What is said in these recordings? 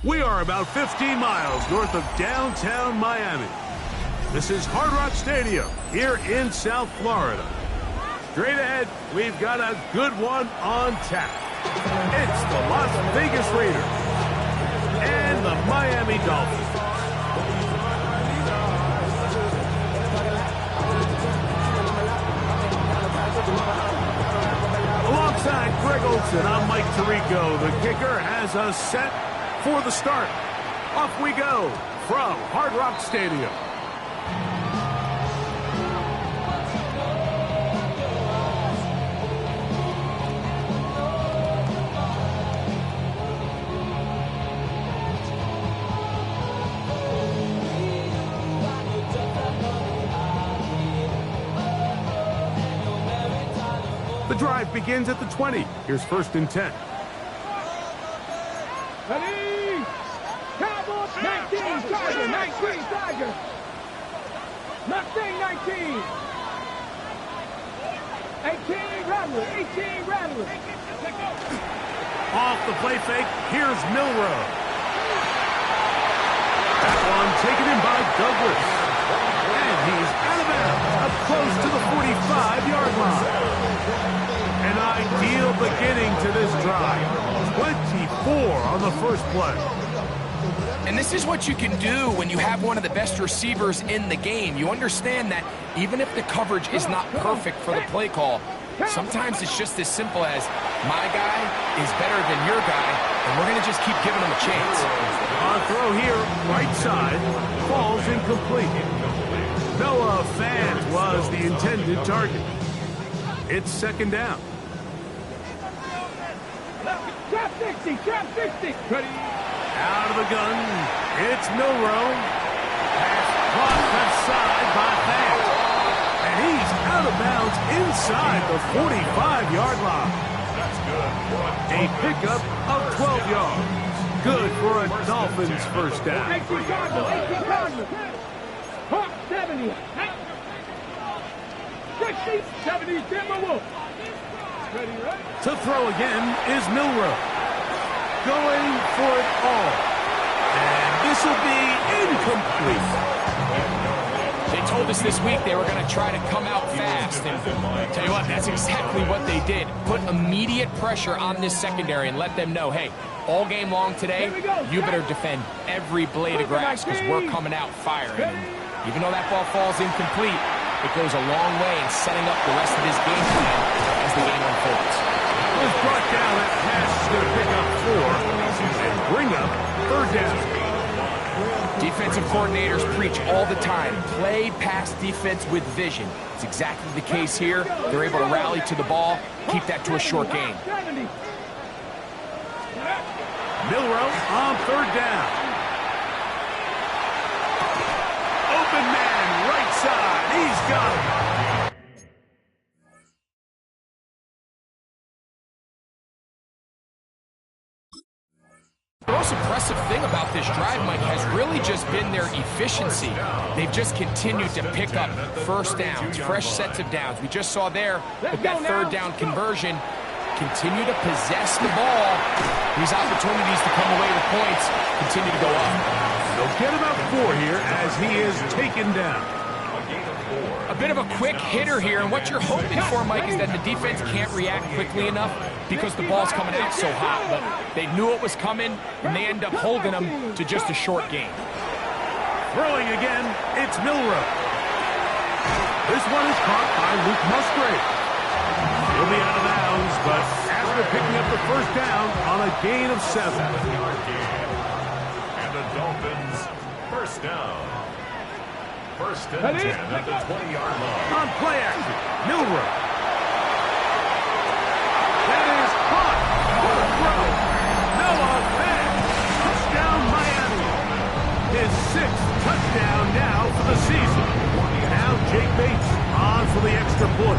We are about 15 miles north of downtown Miami. This is Hard Rock Stadium here in South Florida. Straight ahead, we've got a good one on tap. It's the Las Vegas Raiders and the Miami Dolphins. Alongside Greg Olson, I'm Mike Tirico. The kicker has us set for the start. Off we go from Hard Rock Stadium. The drive begins at the 20. Here's 1st and 10. Ready? Cowboys 19, Tiger, 19, Tiger. Mustang 19. 18, Rattler, 18, Rattler. Off the play fake, here's Milrow. That one taken in by Douglas. And he's out of bounds, up close to the 45-yard line. An ideal beginning to this drive. 24 on the first play. And this is what you can do when you have one of the best receivers in the game. You understand that even if the coverage is not perfect for the play call, sometimes it's just as simple as my guy is better than your guy, and we're going to just keep giving him a chance. On throw here, right side, falls incomplete. Noah Fant was the intended target. It's 2nd down. Trap 60, trap 60. Ready? Out of the gun, it's Milrow. Pass caught left side by Fant. And he's out of bounds inside the 45-yard line. That's good. A pickup of 12 yards. Good for a Dolphins first down. 18 Cardinals, 18 Cardinals. Hawk 70. 60, 70, Timberwolves. Ready, right? To throw again is Milrow. Going for it all. And this will be incomplete. They told us this week they were going to try to come out fast. And tell you what, that's exactly what they did. Put immediate pressure on this secondary and let them know, hey, all game long today, you better defend every blade of grass because we're coming out firing. And even though that ball falls incomplete, it goes a long way in setting up the rest of this game plan as the game unfolds. Was brought down. That pass is going to pick up 4 and bring up 3rd down. Defensive coordinators preach all the time, play pass defense with vision. It's exactly the case here. They're able to rally to the ball, keep that to a short game. Milrow on 3rd down. Open man, right side. He's got it. The most impressive thing about this drive, Mike, has really just been their efficiency. They've just continued to pick up first downs, fresh sets of downs. We just saw there with that 3rd down conversion, continue to possess the ball. These opportunities to come away with points continue to go up. They'll get about 4 here as he is taken down. A bit of a quick hitter here, and what you're hoping for, Mike, is that the defense can't react quickly enough because the ball's coming out so hot. But they knew it was coming, and they end up holding them to just a short game. Throwing again, it's Milrow. This one is caught by Luke Musgrave. He'll be out of bounds, but after picking up the first down on a gain of 7. And the Dolphins first down. 1st and 10 at the 20-yard line. On play action, Milrow. That is caught for the throw. Noah Fant. Touchdown Miami. His 6th touchdown now for the season. Now Jake Bates on for the extra point.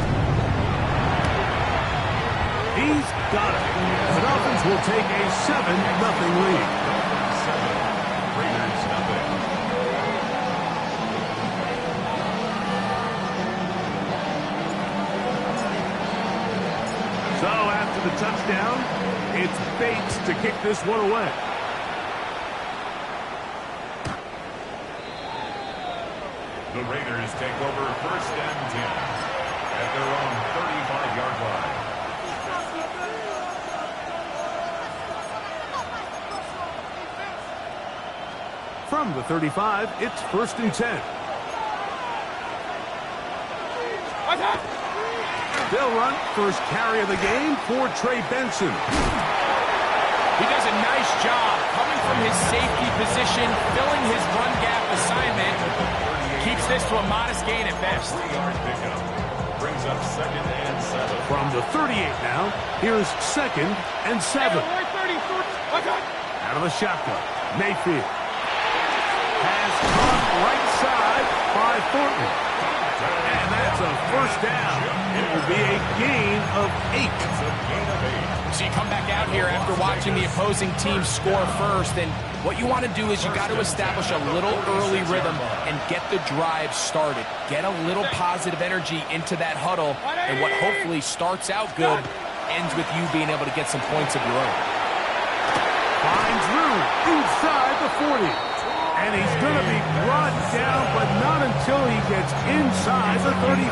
He's got it. The Dolphins will take a 7-0 lead. 7, Raiders nothing. So after the touchdown, it's Bates to kick this one away. The Raiders take over 1st and 10 at their own 35-yard line. From the 35, it's 1st and 10. They'll run first carry of the game for Trey Benson. He does a nice job coming from his safety position, filling his run gap assignment. Keeps this to a modest gain at best. 3-yard pickup. Brings up 2nd and 7. From the 38 now, here's 2nd and 7. Out of the shotgun, Mayfield. Pass caught right side by Thornton. And that's a 1st down. It will be a gain of 8. It's a gain of 8. So you come back out here after watching the opposing team score first, and what you want to do is you got to establish a little early rhythm and get the drive started. Get a little positive energy into that huddle, and what hopefully starts out good ends with you being able to get some points of your own. Finds room inside the 40. And he's going to be brought down, but not until he gets inside the 35.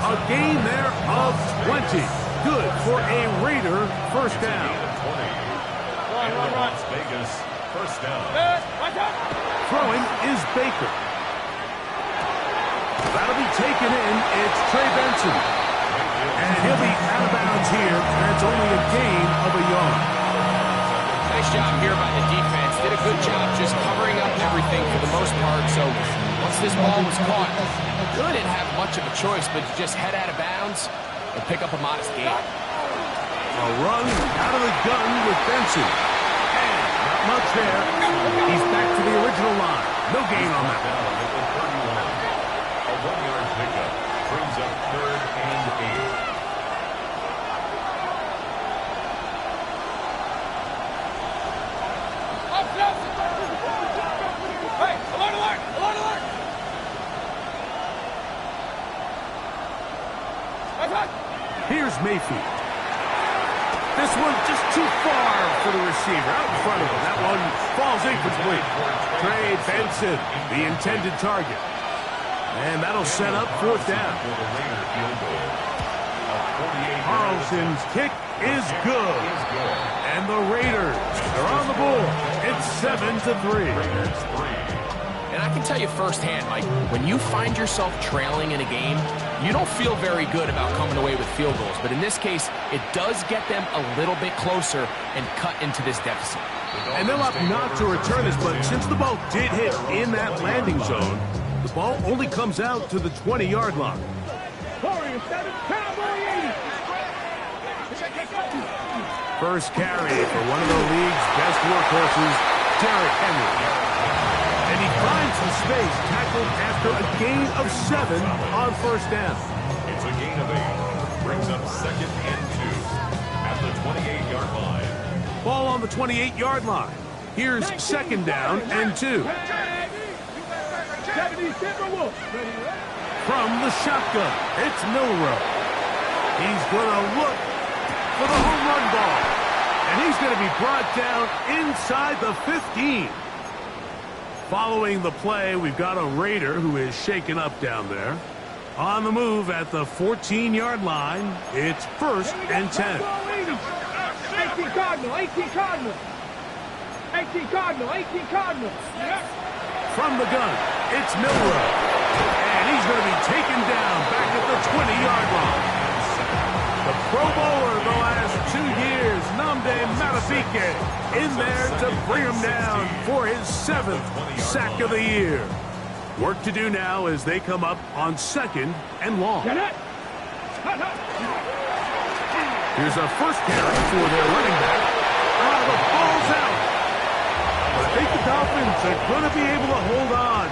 A gain there of 20. Good for a Raider 1st down. And Las Vegas 1st down. Throwing is Baker. That'll be taken in. It's Trey Benson. And he'll be out of bounds here, and it's only a gain of a yard. Nice job here by the defense. Did a good job just covering up everything for the most part. So once this ball was caught, really didn't have much of a choice but to just head out of bounds and pick up a modest gain. A run out of the gun with Benson. And not much there. He's back to the original line. No gain on that. A 1-yard pickup brings up 3rd and 8. Here's Mayfield. This one just too far for the receiver. Out in front of him. That one falls incomplete. Trey Benson, the intended target. And that'll set up 4th down. Carlson's kick is good. And the Raiders are on the board. It's 7-3. And I can tell you firsthand, Mike, when you find yourself trailing in a game, you don't feel very good about coming away with field goals. But in this case, it does get them a little bit closer and cut into this deficit. And they'll opt not to return this, but since the ball did hit in that landing zone, the ball only comes out to the 20-yard line. First carry for one of the league's best workhorses, Derrick Henry. And he finds some space, tackled after a gain of 7 on 1st down. It's a gain of 8. Brings up 2nd and 2 at the 28-yard line. Ball on the 28-yard line. Here's 2nd down and 2. From the shotgun, it's Milrow. He's going to look for the home run ball. And he's going to be brought down inside the 15. Following the play, we've got a Raider who is shaken up down there. On the move at the 14-yard line, it's 1st and 10. 18 Cardinal, 18 Cardinal. 18 Cardinal, 18 Cardinal. From the gun, it's Milrow. And he's going to be taken down back at the 20-yard line. The Pro Bowler the last 2 years, Nnamdi Madubuike, in there to bring him down for his 7th sack of the year. Work to do now as they come up on 2nd and long. Here's a first carry for their running back. The ball's out. But I think the Dolphins are going to be able to hold on.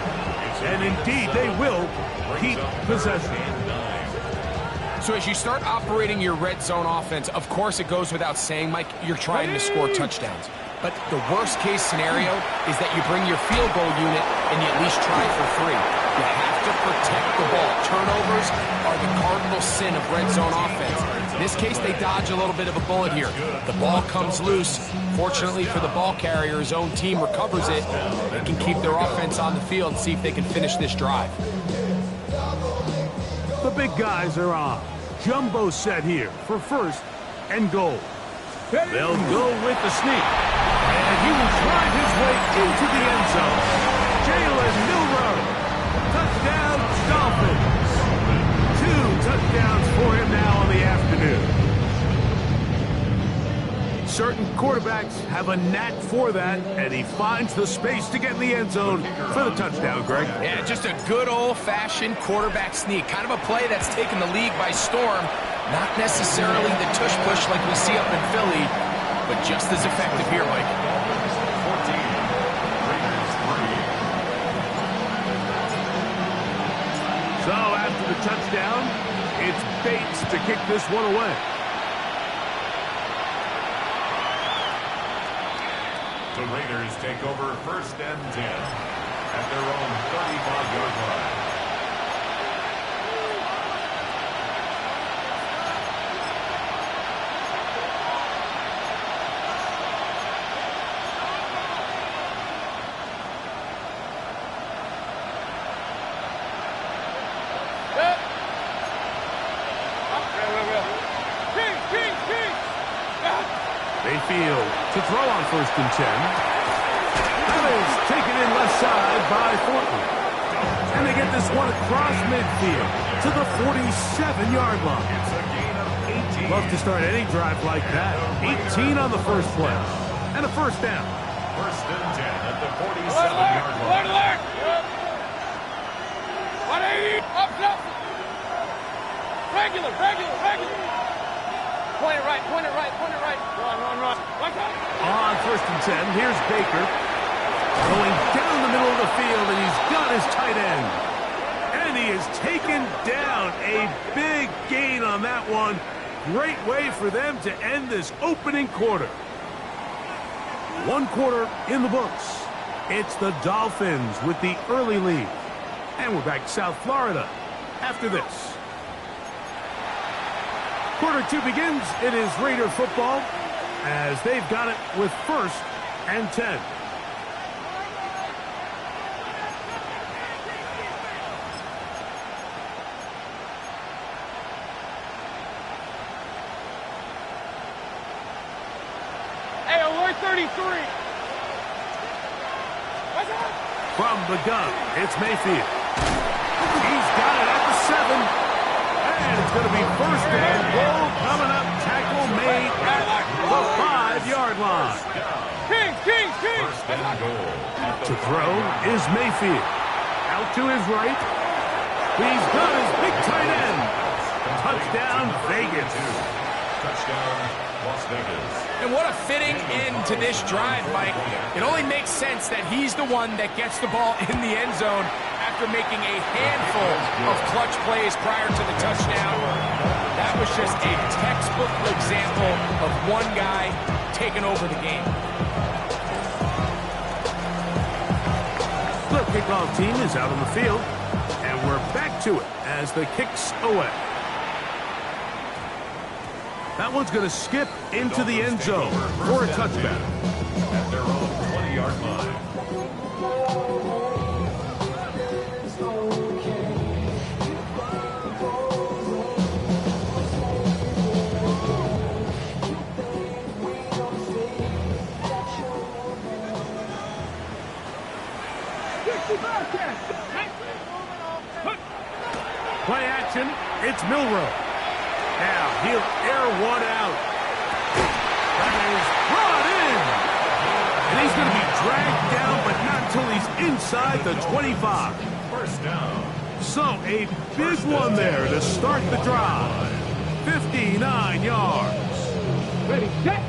And indeed, they will keep possession. So as you start operating your red zone offense, of course it goes without saying, Mike, you're trying to score touchdowns. But the worst case scenario is that you bring your field goal unit and you at least try for 3. You have to protect the ball. Turnovers are the cardinal sin of red zone offense. In this case, they dodge a little bit of a bullet here. The ball comes loose. Fortunately for the ball carrier, his own team recovers it. They can keep their offense on the field and see if they can finish this drive. The big guys are on. Jumbo set here for first and goal. They'll go with the sneak. And he will drive his way into the end zone. Jalen Milroe. Touchdown, Dolphins. 2 touchdowns for him now on the afternoon. Certain quarterbacks have a knack for that, and he finds the space to get in the end zone for the touchdown, Greg. Yeah, just a good old-fashioned quarterback sneak. Kind of a play that's taken the league by storm. Not necessarily the tush-push like we see up in Philly, but just as effective here, Mike. 14, Raiders 3. So after the touchdown, it's Bates to kick this one away. The Raiders take over first and 10 at their own 35-yard line. Mayfield to throw on first and 10. That is taken in left side by Thornton. And they get this one across midfield to the 47-yard line. It's a gain of 18. Love to start any drive like that. 18 on the first play. And a first down. First and 10 at the 47-yard line. Alert! 180! Up! Regular! Point it right. Run. On first and 10, here's Baker. Going down the middle of the field, and he's got his tight end. And he is taken down. A big gain on that one. Great way for them to end this opening quarter. 1 quarter in the books. It's the Dolphins with the early lead. And we're back to South Florida after this. Quarter 2 begins. It is Raider football as they've got it with first and 10. Hey, alert 33! From the gun, it's Mayfield. He's got it at the 7. And it's going to be first and goal coming up. Tackle made at the 5-yard line. King! First and goal. To throw is Mayfield. Out to his right. He's got his big tight end. Touchdown, Vegas. Touchdown, Las Vegas. And what a fitting end to this drive, Mike. It only makes sense that he's the one that gets the ball in the end zone after making a handful of clutch plays prior to the touchdown. That was just a textbook example of one guy taking over the game. The kickoff team is out on the field, and we're back to it as the kick's away. That one's going to skip into the end zone for a touchdown. At their own 20-yard line. Play action, it's Milroe. Now he'll air one out. That is brought in. And he's going to be dragged down, but not until he's inside the 25. First down. So a big one there to start the drive. 59 yards. Ready, set!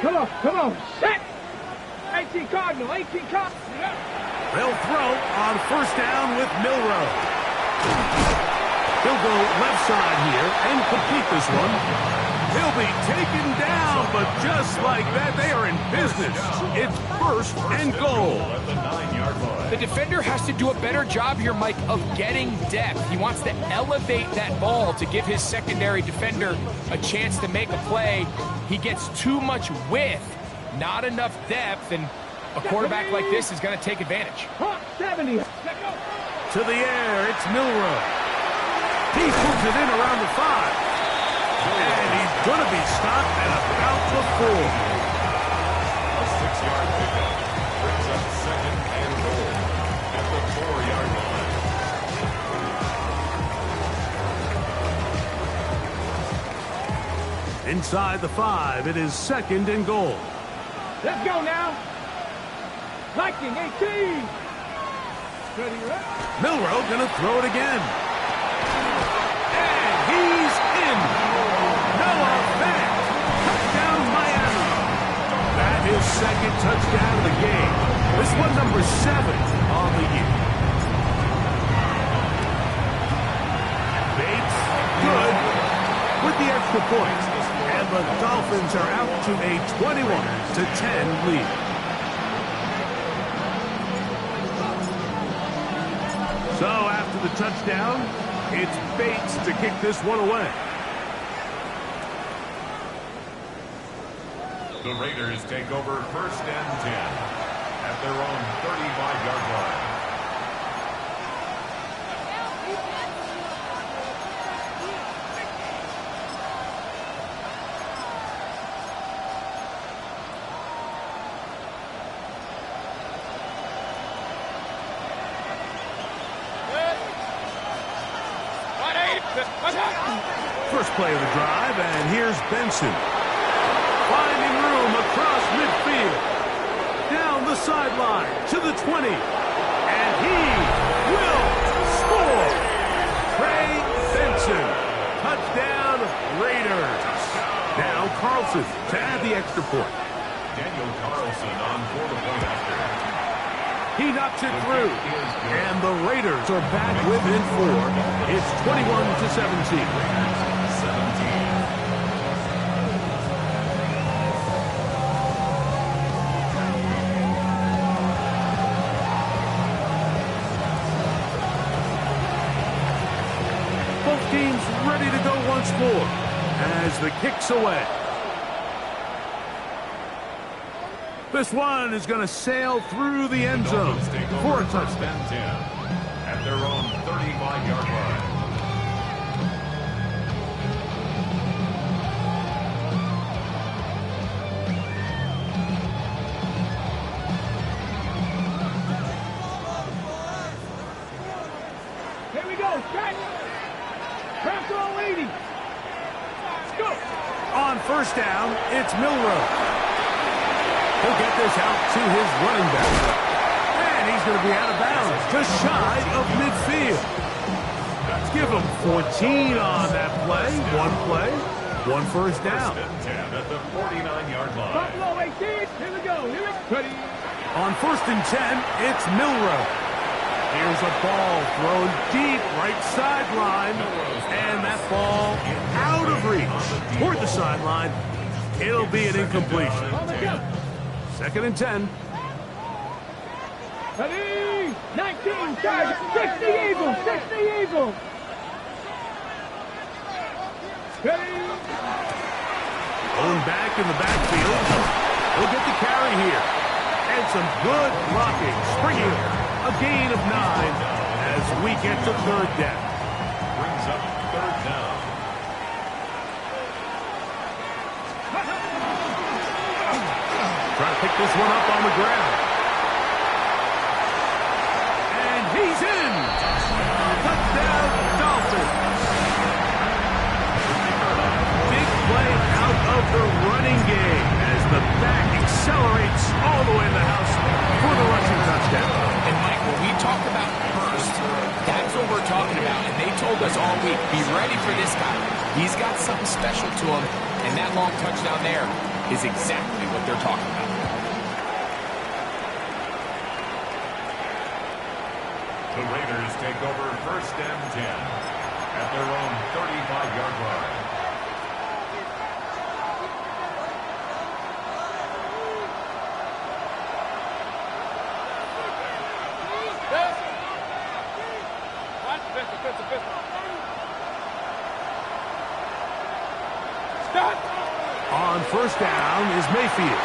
Come on, set! 18 Cardinal. They'll throw on first down with Milroe. He'll go left side here and complete this one. He'll be taken down, but just like that, they are in business. It's first and goal. At the 9-yard line. The defender has to do a better job here, Mike, of getting depth. He wants to elevate that ball to give his secondary defender a chance to make a play. He gets too much width, not enough depth, and a quarterback like this is going to take advantage. 70. To the air, it's Milroe. He moves it in around the 5. And he's going to be stopped at about the 4. A 6-yard pickup brings up second and goal at the 4-yard line. Inside the 5, it is second and goal. Let's go now. Liking 18. Milroe going to throw it again. And he's in. Noah Fant. Touchdown, Miami. That is second touchdown of the game. This one number 7 on the year. Bates, good with the extra point. And the Dolphins are out to a 21-10 lead. So after the touchdown, it's Bates to kick this one away. The Raiders take over first and 10 at their own 35-yard line. First play of the drive, and here's Benson. Finding room across midfield. Down the sideline to the 20. And he will score. Trey Benson. Touchdown, Raiders. Now Carlson to add the extra point. Daniel Carlson on for the point after. He knocks it through. And the Raiders are back within 4. It's 21-17. Both teams ready to go once more as the kick's away. This one is going to sail through the end zone for a touchdown. At their own 35-yard line. Here we go. Stretch. Press all 80. Let's go. On first down, it's Milroe. He'll get this out to his running back. And he's going to be out of bounds, just shy of midfield. Let's give him 14 on that play. One first down. First and 10 at the 49-yard line. Buffalo 18. Here we go. Here we go. On first and 10, it's Milroe. Here's a ball thrown deep right sideline. And that ball out of reach toward the sideline. It'll be an incompletion. Second and 10. Ready? 19, charge. 60 Eagles. 60 Eagles. Ready? Going back in the backfield. He'll get the carry here. And some good blocking. Springing a gain of 9 as we get to third down. Brings up third down. Trying to pick this one up on the ground. And he's in. Touchdown, Dolphins. Big play out of the running game as the back accelerates all the way in the house for the rushing touchdown. And Mike, when we talk about burst, that's what we're talking about. And they told us all week, be ready for this guy. He's got something special to him. And that long touchdown there is exactly what they're talking about. The Raiders take over first and 10 at at their own 35-yard line. On first down is Mayfield. All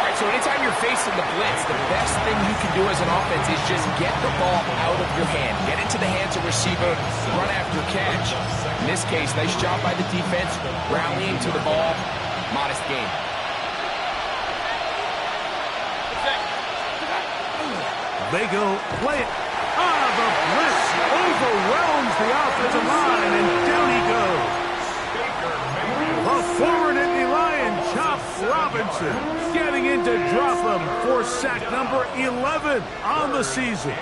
right, so anytime you're facing the blitz, the best thing you can do as an offense is just get the ball out of your hand. Get into the hands of receiver, run after catch. In this case, nice job by the defense, rallying to the ball. Modest gain. They go play it. The blitz overwhelms the offensive line, and down he goes. The forward Indy Lion, Chop Robinson, getting in to drop him for sack number 11 on the season.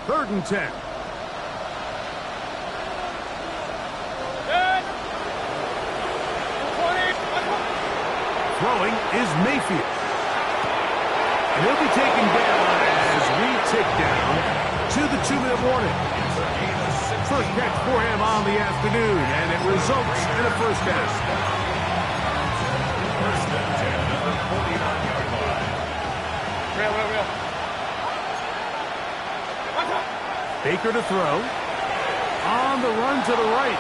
Third and 10. Throwing is Mayfield. And he'll be taken down as we tick down to the 2-minute warning. First catch for him on the afternoon, and it results in a first down. First and 10 at the 49-yard line. Baker to throw. On the run to the right.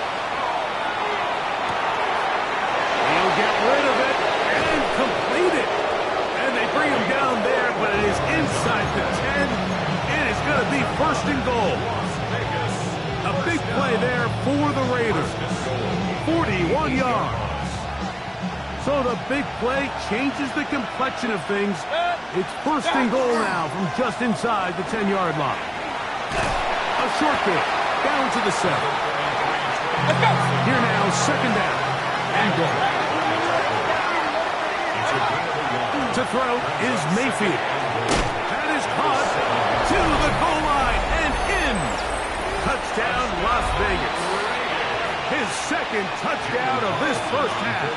He'll get rid of it and complete it. And they bring him down there, but it is inside the 10. And it's going to be first and goal. A big play there for the Raiders. 41 yards. So the big play changes the complexion of things. It's first and goal now from just inside the 10-yard line. A short kick down to the 7. Let's go. Here now, second down and goal. To throw is Mayfield. That is caught to the goal line and in. Touchdown, Las Vegas. His second touchdown of this first half.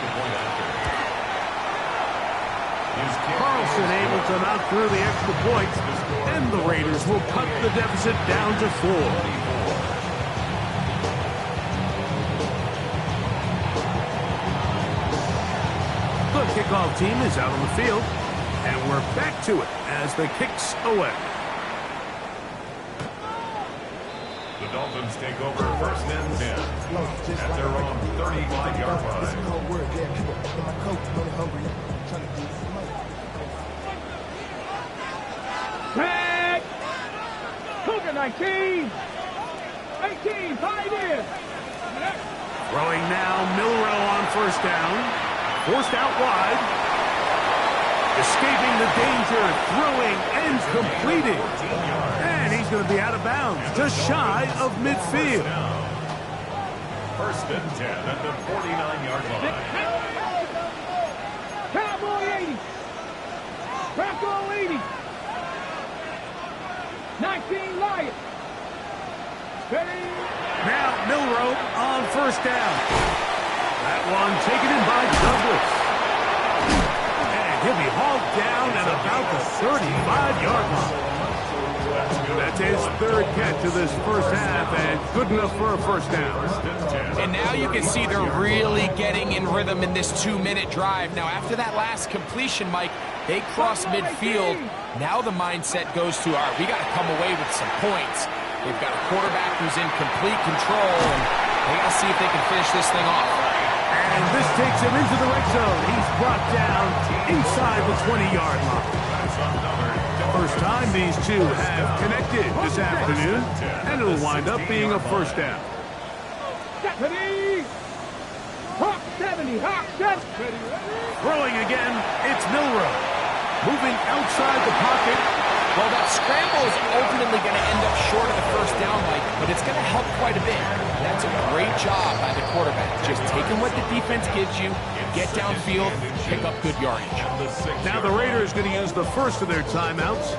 Carlson able to knock through the extra points, and the Raiders will cut the deficit down to 4. The kickoff team is out on the field, and we're back to it as the kicks away. The Dolphins take over first and 10 at their own 35-yard line. Tag! Cougar 19! 18, Pioneer! Throwing now, Milrow on first down. Forced out wide. Escaping the danger, throwing and completing. And he's going to be out of bounds, just shy of midfield. First and 10 at the 49-yard line. Cowboy 80! Crackle 80! 19 Lions! Ready? Now Milrow on first down. That one taken in by Douglas. And he'll be hauled down at about the 35-yard line. That's his third catch of this first half, and good enough for a first down. And now you can see they're really getting in rhythm in this 2-minute drive. Now, after that last completion, Mike, they cross midfield. Now the mindset goes to, all right, we got to come away with some points. They've got a quarterback who's in complete control, and they got to see if they can finish this thing off. And this takes him into the red zone. He's brought down inside the 20-yard line. First time these two have connected this afternoon, and it'll wind up being a first down. Deputy! Hawk 70, Hawk 70! Throwing again, it's Milrow. Moving outside the pocket, Well, that scramble is ultimately going to end up short of the first down, Mike, but it's going to help quite a bit. That's a great job by the quarterback. Just taking what the defense gives you, get downfield, pick up good yardage. Now the Raiders going to use the first of their timeouts,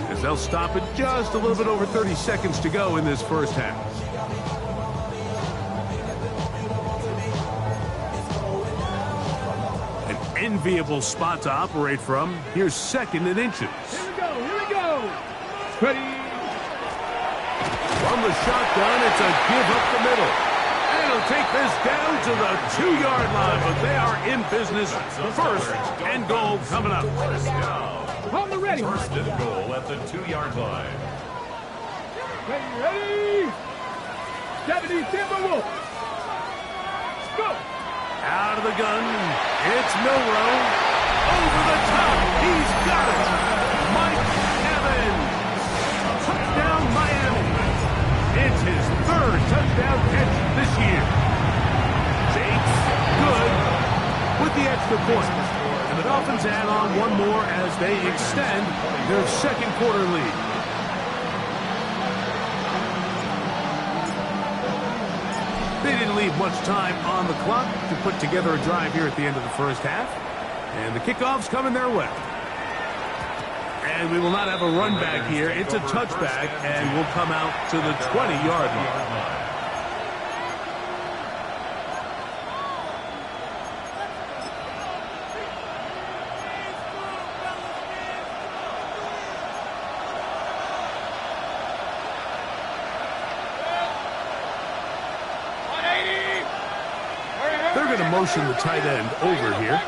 as they'll stop it just a little bit over 30 seconds to go in this first half. An enviable spot to operate from. Here's 2nd and inches. Here we go. Ready. From the shotgun, it's a give up the middle. And it'll take this down to the 2-yard line, but they are in business. First and goal coming up. On the ready. First and goal at the 2-yard line. Ready. 70 Timberwolves. Go. Out of the gun, it's Milroe. Over the top, he's got it. Mike Evans. Touchdown, Miami. It's his 3rd touchdown catch this year. Jake's good with the extra point. And the Dolphins add on one more as they extend their 2nd quarter lead. They didn't leave much time on the clock to put together a drive here at the end of the first half. And the kickoff's coming their way. And we will not have a run back here. It's a touchback, and we'll come out to the 20-yard line. They're going to motion the tight end over here.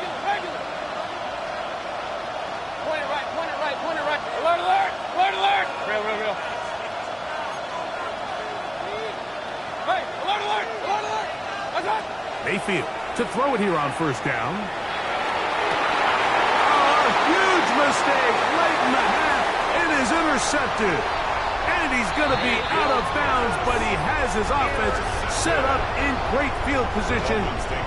Point it right. Alert. Real. Hey, alert. That's right. Mayfield to throw it here on first down. Oh, a huge mistake late in the half. It is intercepted. And he's going to be out of bounds, but he has his offense set up in great field position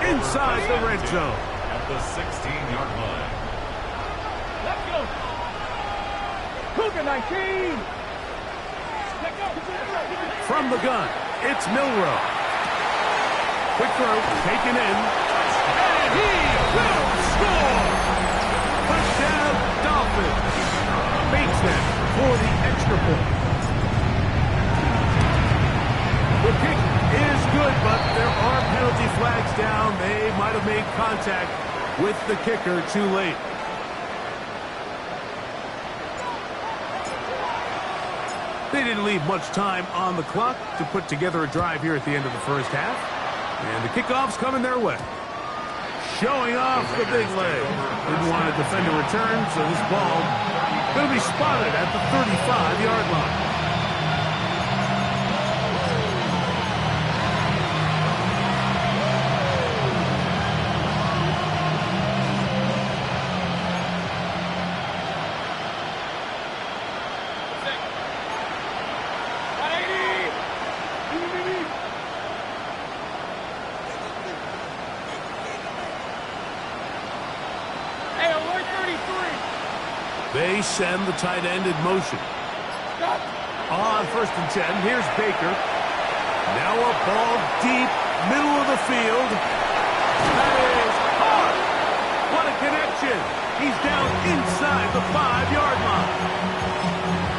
inside the red zone. At the 16-yard line. Let's go. Cougar 19. From the gun, it's Milroe. Quick throw, taken in. And he will score! Touchdown, Dolphins. Bates them for the extra point. The kick is good, but there are penalty flags down. They might have made contact with the kicker too late. They didn't leave much time on the clock to put together a drive here at the end of the first half. And the kickoff's coming their way. Showing off the big leg. Didn't want to defend a return, so this ball going to be spotted at the 35-yard line. They send the tight end in motion. On 1st and 10, here's Baker. Now a ball deep, middle of the field. That is hard. What a connection. He's down inside the 5-yard line.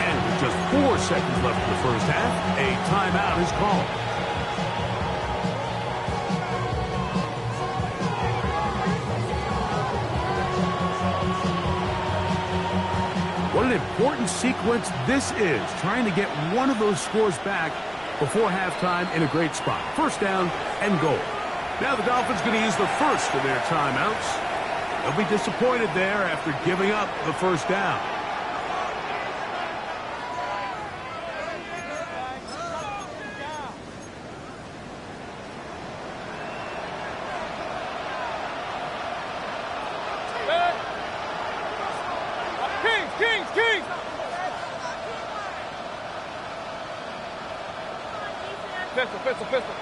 And with just 4 seconds left in the first half, a timeout is called. What an important sequence this is, trying to get one of those scores back before halftime in a great spot. First down and goal. Now the Dolphins going to use the first of their timeouts. They'll be disappointed there after giving up the first down. Kings! Pistol.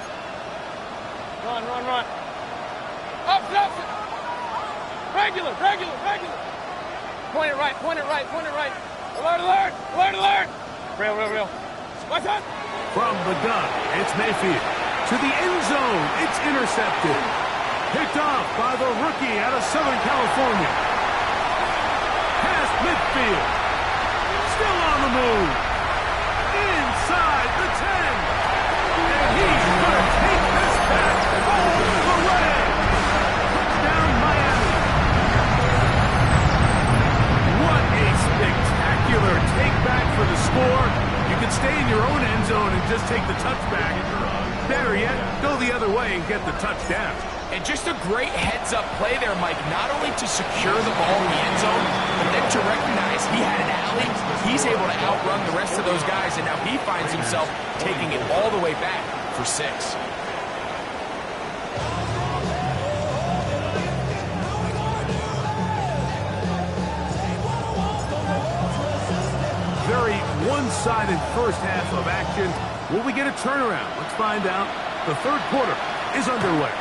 Run. Opposite. Regular. Point it right. Alert, alert! Alert, alert! Real. What's up? From the gun, it's Mayfield. To the end zone, it's intercepted. Picked off by the rookie out of Southern California. Past midfield. Still on the move. Inside the 10. And he's going to take this back all the way. Touchdown, Miami. What a spectacular take back for the score. You can stay in your own end zone and just take the touchback. Better yet, go the other way and get the touchdown. And just a great heads-up play there, Mike, not only to secure the ball in the end zone, but then to recognize he had an alley. He's able to outrun the rest of those guys, and now he finds himself taking it all the way back for 6. Very one-sided first half of action. Will we get a turnaround? Let's find out. The third quarter is underway.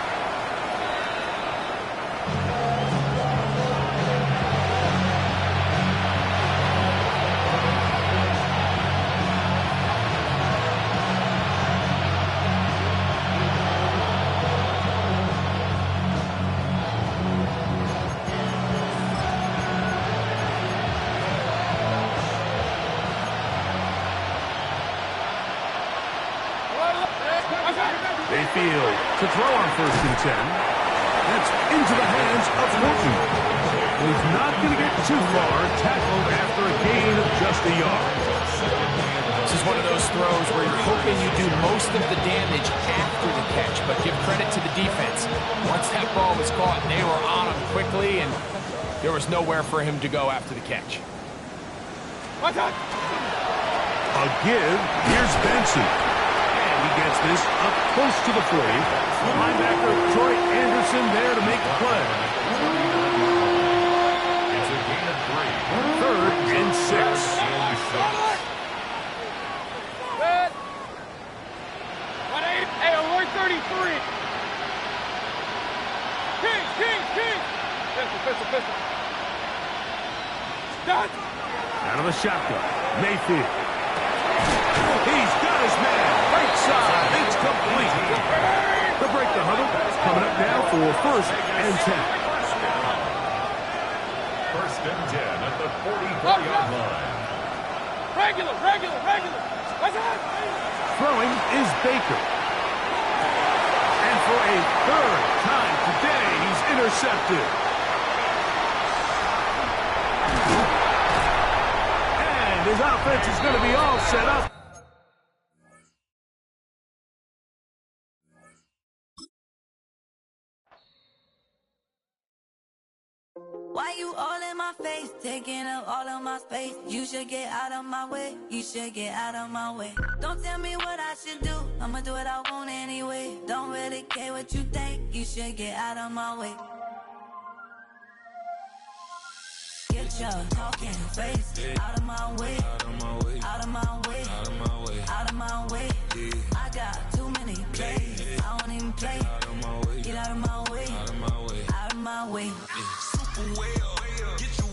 Mayfield to throw on 1st and 10. That's into the hands of Horton. He's not going to get too far, tackled after a gain of just a yard. This is one of those throws where you're hoping you do most of the damage after the catch, but give credit to the defense. Once that ball was caught, they were on him quickly, and there was nowhere for him to go after the catch. A give. Here's Benson. He gets this up close to the 40. Linebacker Troy Anderson there to make the play. It's a gain of 3. 3rd and 6. Hey, alert 33. King. Pistol. Done. Out of the shotgun. Mayfield. He's got his man. Right side. It's complete. To break the huddle. Coming up now for 1st and 10. 1st and 10 at the 44-yard line. Regular. What's up? Throwing is Baker. And for a 3rd time today, he's intercepted. And his offense is going to be all set up. Why you all in my face, taking up all of my space? You should get out of my way, you should get out of my way. Don't tell me what I should do, I'ma do what I want anyway. Don't really care what you think, you should get out of my way. Get your talking face out of my way, out of my way, out of my way, out of my way, out of my way. I got too many plays, I don't even play. Get out of my way, out of my way, out of my way. Well, get your